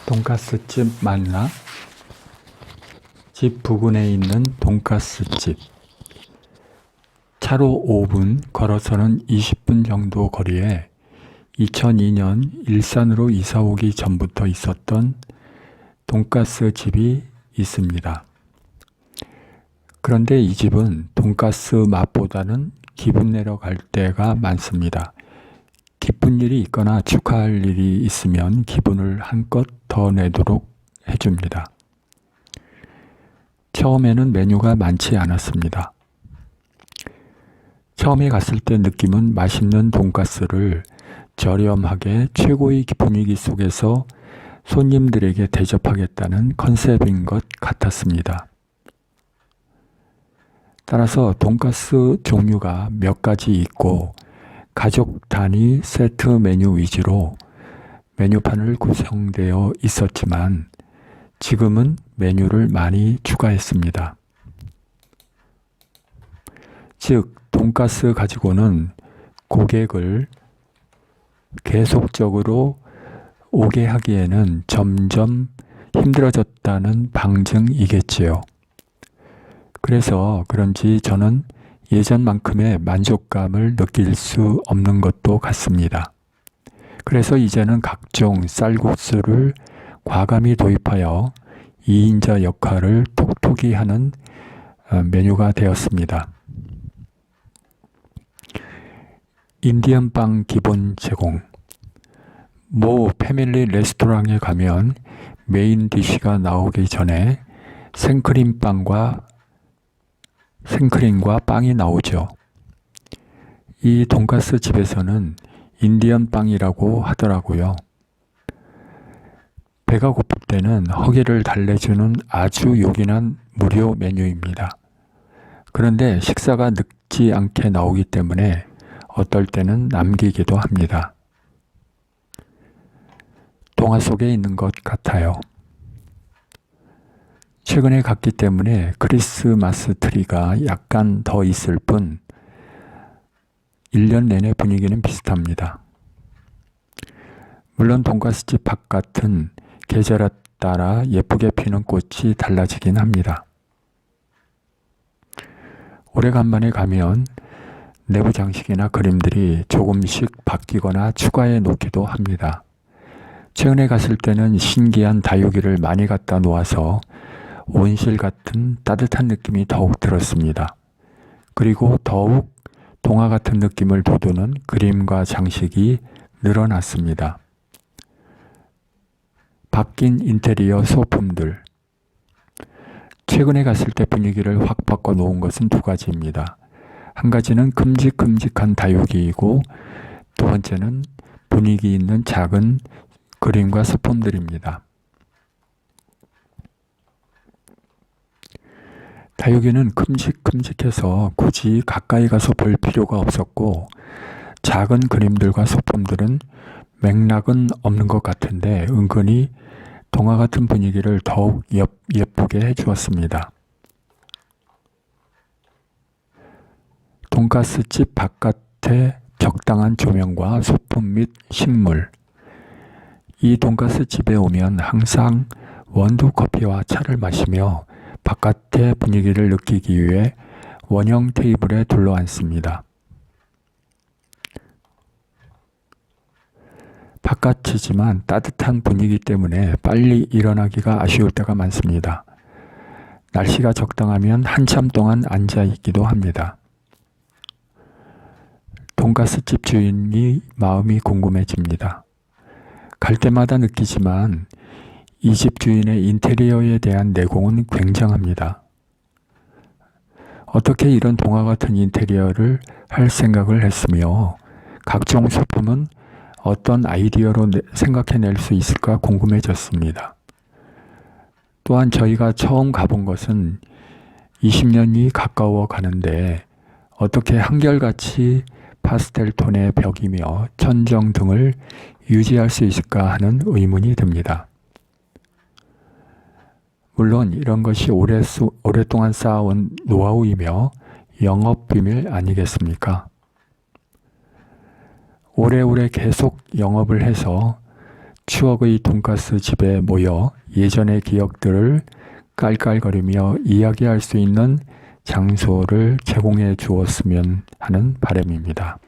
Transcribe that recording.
돈가스집 맞나? 집 부근에 있는 돈가스집. 차로 5분, 걸어서는 20분 정도 거리에 2002년 일산으로 이사 오기 전부터 있었던 돈가스 집이 있습니다. 그런데 이 집은 돈가스 맛보다는 기분 내러 갈 때가 많습니다. 기쁜 일이 있거나 축하할 일이 있으면 기분을 한껏 더 내도록 해줍니다. 처음에는 메뉴가 많지 않았습니다. 처음에 갔을 때 느낌은 맛있는 돈가스를 저렴하게 최고의 분위기 속에서 손님들에게 대접하겠다는 컨셉인 것 같았습니다. 따라서 돈가스 종류가 몇 가지 있고 가족 단위 세트 메뉴 위주로 메뉴판을 구성되어 있었지만 지금은 메뉴를 많이 추가했습니다. 즉, 돈가스 가지고는 고객을 계속적으로 오게 하기에는 점점 힘들어졌다는 방증이겠지요. 그래서 그런지 저는 예전만큼의 만족감을 느낄 수 없는 것도 같습니다. 그래서 이제는 각종 쌀국수를 과감히 도입하여 2인자 역할을 톡톡히 하는 메뉴가 되었습니다. 인디언 빵 기본 제공. 모 패밀리 레스토랑에 가면 메인 디쉬가 나오기 전에 생크림과 빵이 나오죠. 이 돈가스 집에서는 인디언 빵이라고 하더라고요. 배가 고플 때는 허기를 달래주는 아주 요긴한 무료 메뉴입니다. 그런데 식사가 늙지 않게 나오기 때문에 어떨 때는 남기기도 합니다. 동화 속에 있는 것 같아요. 최근에 갔기 때문에 크리스마스 트리가 약간 더 있을 뿐 1년 내내 분위기는 비슷합니다. 물론 돈가스집 바깥은 계절에 따라 예쁘게 피는 꽃이 달라지긴 합니다. 오래간만에 가면 내부 장식이나 그림들이 조금씩 바뀌거나 추가해 놓기도 합니다. 최근에 갔을 때는 신기한 다육이를 많이 갖다 놓아서 온실 같은 따뜻한 느낌이 더욱 들었습니다. 그리고 더욱 동화 같은 느낌을 돋우는 그림과 장식이 늘어났습니다. 바뀐 인테리어 소품들. 최근에 갔을 때 분위기를 확 바꿔 놓은 것은 두 가지입니다. 한 가지는 큼직큼직한 다육이이고 두 번째는 분위기 있는 작은 그림과 소품들입니다. 다육이는 큼직큼직해서 굳이 가까이 가서 볼 필요가 없었고 작은 그림들과 소품들은 맥락은 없는 것 같은데 은근히 동화 같은 분위기를 더욱 예쁘게 해주었습니다. 돈가스집 바깥에 적당한 조명과 소품 및 식물. 이 돈가스집에 오면 항상 원두 커피와 차를 마시며 바깥의 분위기를 느끼기 위해 원형 테이블에 둘러앉습니다. 바깥이지만 따뜻한 분위기 때문에 빨리 일어나기가 아쉬울 때가 많습니다. 날씨가 적당하면 한참 동안 앉아 있기도 합니다. 돈가스집 주인이 마음이 궁금해집니다. 갈 때마다 느끼지만 이 집 주인의 인테리어에 대한 내공은 굉장합니다. 어떻게 이런 동화 같은 인테리어를 할 생각을 했으며 각종 소품은 어떤 아이디어로 생각해낼 수 있을까 궁금해졌습니다. 또한 저희가 처음 가본 것은 20년이 가까워 가는데 어떻게 한결같이 파스텔 톤의 벽이며 천정 등을 유지할 수 있을까 하는 의문이 듭니다. 물론 이런 것이 오랫동안 쌓아온 노하우이며 영업 비밀 아니겠습니까? 오래오래 계속 영업을 해서 추억의 돈가스 집에 모여 예전의 기억들을 깔깔거리며 이야기할 수 있는 장소를 제공해 주었으면 하는 바람입니다.